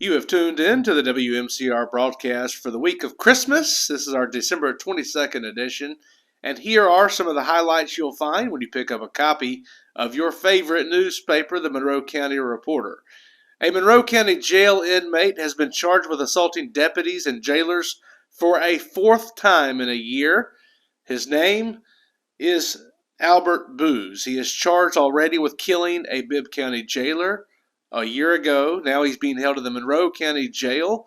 You have tuned in to the WMCR broadcast for the week of Christmas. This is our December 22nd edition, and here are some of the highlights you'll find when you pick up a copy of your favorite newspaper, the Monroe County Reporter. A Monroe County jail inmate has been charged with assaulting deputies and jailers for a fourth time in a year. His name is Albert Booz. He is charged already with killing a Bibb County jailer a year ago. Now he's being held in the Monroe County Jail.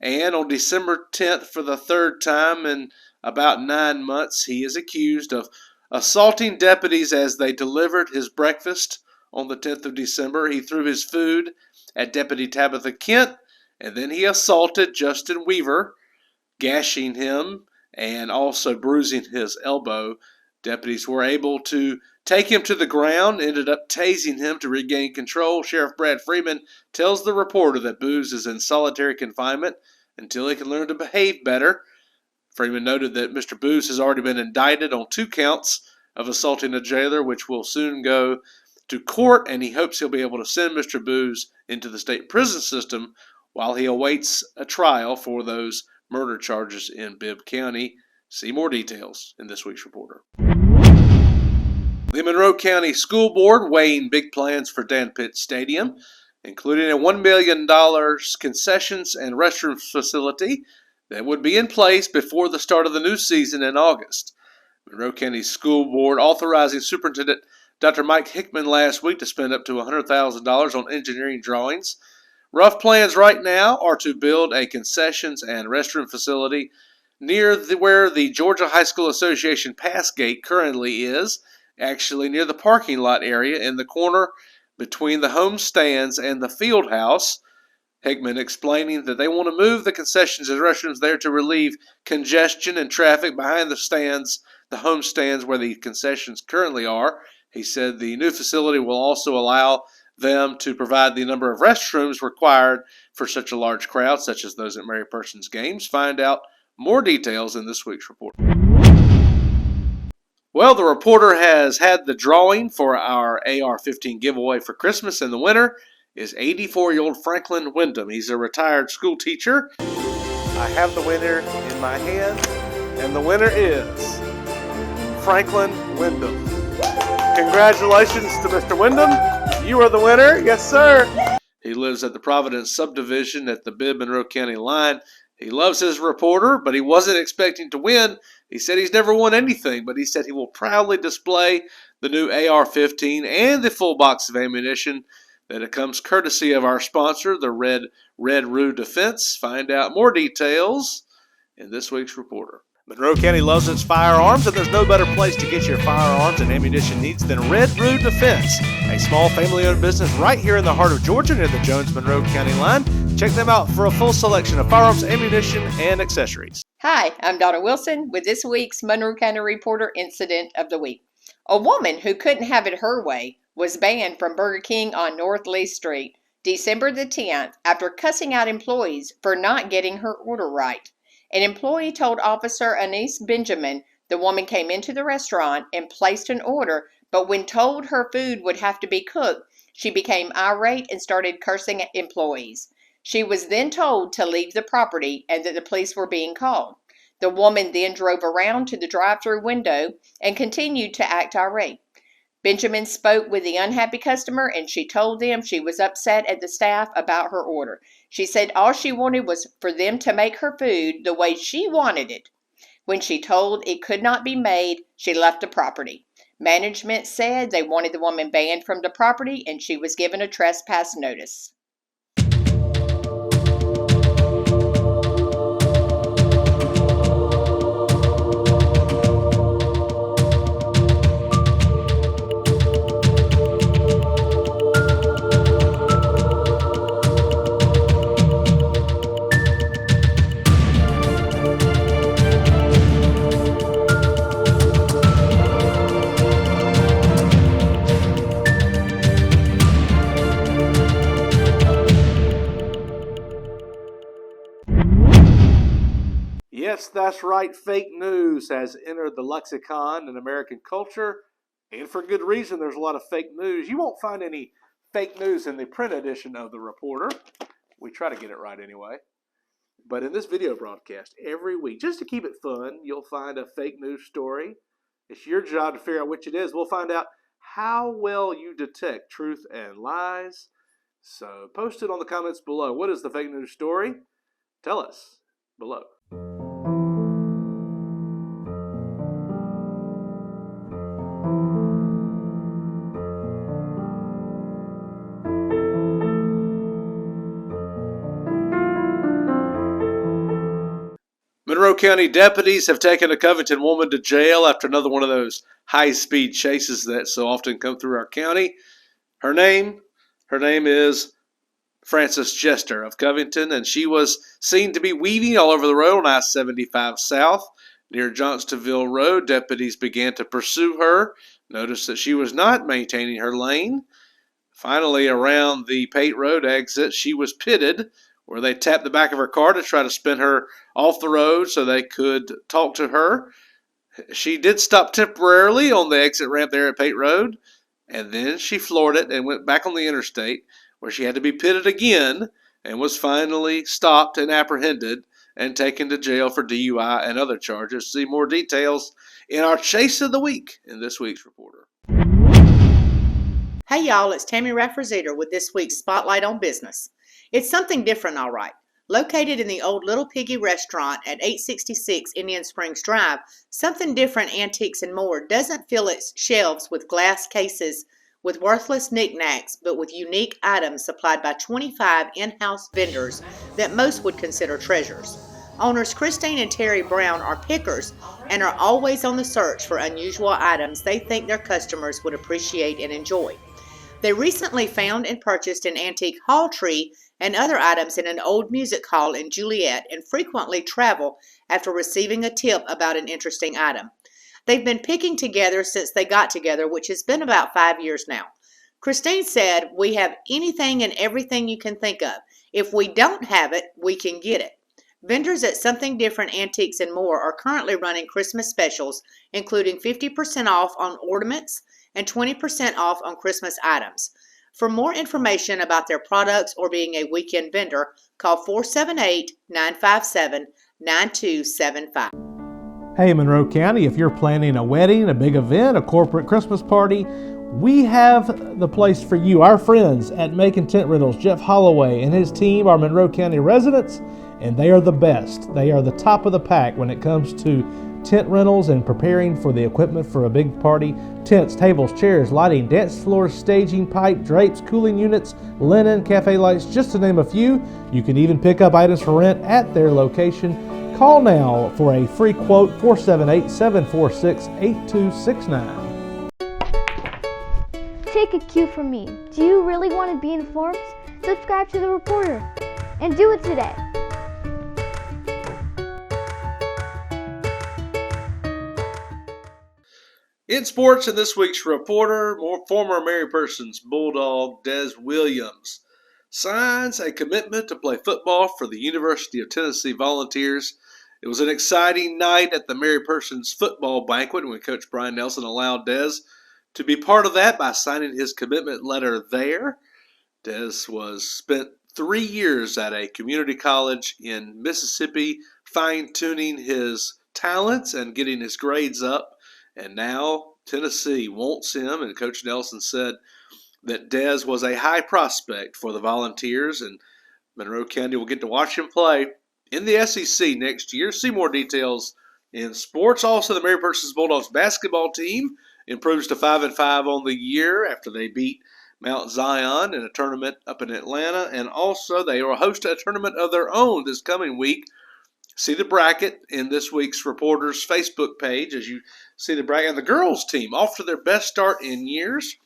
And on December 10th, for the third time in about 9 months, he is accused of assaulting deputies as they delivered his breakfast on the 10th of December. He threw his food at Deputy Tabitha Kent, and then he assaulted Justin Weaver, gashing him and also bruising his elbow. Deputies were able to take him to the ground, ended up tasing him to regain control. Sheriff Brad Freeman tells the reporter that Booz is in solitary confinement until he can learn to behave better. Freeman noted that Mr. Booz has already been indicted on 2 counts of assaulting a jailer, which will soon go to court, and he hopes he'll be able to send Mr. Booz into the state prison system while he awaits a trial for those murder charges in Bibb County. See more details in this week's Reporter. The Monroe County School Board weighing big plans for Pitt Stadium, including a $1 million concessions and restroom facility that would be in place before the start of the new season in August. Monroe County School Board authorizing Superintendent Dr. Mike Hickman last week to spend up to $100,000 on engineering drawings. Rough plans right now are to build a concessions and restroom facility near where the Georgia High School Association pass gate currently is, actually near the parking lot area in the corner between the home stands and the field house. Hickman explaining that they want to move the concessions and restrooms there to relieve congestion and traffic behind the stands, the home stands where the concessions currently are. He said the new facility will also allow them to provide the number of restrooms required for such a large crowd, such as those at Mary Persons games. Find out more details in this week's report. Well, the Reporter has had the drawing for our AR-15 giveaway for Christmas, and the winner is 84-year-old Franklin Wyndham. He's a retired school teacher. I have the winner in my hand, and the winner is Franklin Wyndham. Congratulations to Mr. Wyndham. You are the winner. Yes, sir. He lives at the Providence subdivision at the Bibb-Monroe County line. He loves his Reporter, but he wasn't expecting to win. He said he's never won anything, but he said he will proudly display the new AR-15 and the full box of ammunition that it comes courtesy of our sponsor, the Red Roo Defense. Find out more details in this week's Reporter. Monroe County loves its firearms, and there's no better place to get your firearms and ammunition needs than Red Roo Defense, a small family-owned business right here in the heart of Georgia near the Jones-Monroe County line. Check them out for a full selection of firearms, ammunition, and accessories. Hi, I'm Donna Wilson with this week's Monroe County Reporter Incident of the Week. A woman who couldn't have it her way was banned from Burger King on North Lee Street December the 10th after cussing out employees for not getting her order right. An employee told Officer Anise Benjamin the woman came into the restaurant and placed an order, but when told her food would have to be cooked, she became irate and started cursing at employees. She was then told to leave the property and that the police were being called. The woman then drove around to the drive-thru window and continued to act irate. Benjamin spoke with the unhappy customer and she told them she was upset at the staff about her order. She said all she wanted was for them to make her food the way she wanted it. When she told it could not be made, she left the property. Management said they wanted the woman banned from the property and she was given a trespass notice. Yes, that's right. Fake news has entered the lexicon in American culture, and for good reason. There's a lot of fake news. You won't find any fake news in the print edition of the Reporter. We try to get it right anyway. But in this video broadcast, every week, just to keep it fun, you'll find a fake news story. It's your job to figure out which it is. We'll find out how well you detect truth and lies. So post it on the comments below. What is the fake news story? Tell us below. Monroe County deputies have taken a Covington woman to jail after another one of those high-speed chases that so often come through our county. Her name is Frances Jester of Covington, and she was seen to be weaving all over the road on I-75 South. Near Johnstonville Road, deputies began to pursue her. Noticed that she was not maintaining her lane. Finally, around the Pitt Road exit, she was pitted, where they tapped the back of her car to try to spin her off the road so they could talk to her. She did stop temporarily on the exit ramp there at Pitt Road, and then she floored it and went back on the interstate, where she had to be pitted again and was finally stopped and apprehended and taken to jail for DUI and other charges. See more details in our Chase of the Week in this week's Reporter. Hey y'all, it's Tammy Raffrezeder with this week's Spotlight on Business. It's something different, all right. Located in the old Little Piggy restaurant at 866 Indian Springs Drive, Something Different Antiques and More doesn't fill its shelves with glass cases with worthless knickknacks, but with unique items supplied by 25 in-house vendors that most would consider treasures. Owners Christine and Terry Brown are pickers and are always on the search for unusual items they think their customers would appreciate and enjoy. They recently found and purchased an antique hall tree and other items in an old music hall in Juliet and frequently travel after receiving a tip about an interesting item. They've been picking together since they got together, which has been about 5 years now. Christine said, "We have anything and everything you can think of. If we don't have it, we can get it." Vendors at Something Different Antiques and More are currently running Christmas specials, including 50% off on ornaments and 20% off on Christmas items. For more information about their products or being a weekend vendor, call 478-957-9275. Hey Monroe County, if you're planning a wedding, a big event, a corporate Christmas party, we have the place for you. Our friends at Macon Tent Rentals, Jeff Holloway and his team are Monroe County residents, and they are the best. They are the top of the pack when it comes to tent rentals and preparing for the equipment for a big party. Tents, tables, chairs, lighting, dance floors, staging, pipe, drapes, cooling units, linen, cafe lights, just to name a few. You can even pick up items for rent at their location. Call now for a free quote, 478-746-8269. Take a cue from me. Do you really want to be informed? Subscribe to the Reporter and do it today. In sports, in this week's Reporter, former Mary Persons Bulldog Des Williams signs a commitment to play football for the University of Tennessee Volunteers. It was an exciting night at the Mary Persons football banquet when Coach Brian Nelson allowed Des to be part of that by signing his commitment letter there. Des spent 3 years at a community college in Mississippi, fine-tuning his talents and getting his grades up. And now Tennessee wants him, and Coach Nelson said that Des was a high prospect for the Volunteers, and Monroe County will get to watch him play in the SEC next year. See more details in sports. Also, the Mary Persons Bulldogs basketball team improves to 5-5 on the year after they beat Mount Zion in a tournament up in Atlanta, and also they will host a tournament of their own this coming week. See the bracket in this week's Reporter's Facebook page as you see the bracket. And the girls team off to their best start in years.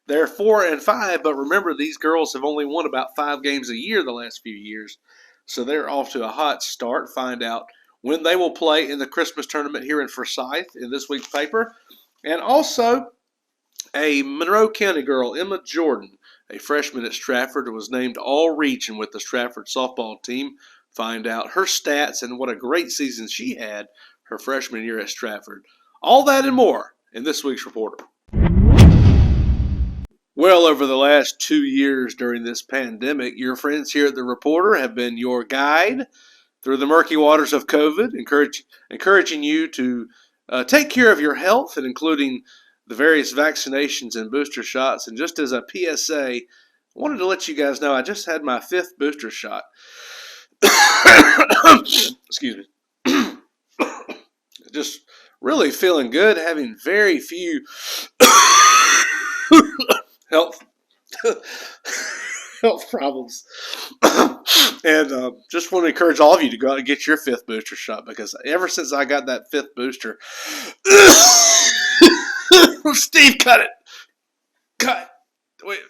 They're 4-5, but remember these girls have only won about 5 games a year the last few years. So they're off to a hot start. Find out when they will play in the Christmas tournament here in Forsyth in this week's paper. And also a Monroe County girl, Emma Jordan, a freshman at Stratford, was named All-Region with the Stratford softball team. Find out her stats and what a great season she had her freshman year at Stratford. All that and more in this week's Reporter. Well, over the last 2 years during this pandemic, your friends here at The Reporter have been your guide through the murky waters of COVID, encouraging you to take care of your health, and including the various vaccinations and booster shots. And just as a PSA, I wanted to let you guys know I just had my 5th booster shot. Excuse me. Just really feeling good, having very few health problems. And just want to encourage all of you to go out and get your 5th booster shot, because ever since I got that 5th booster, Steve, cut it. Cut. Wait.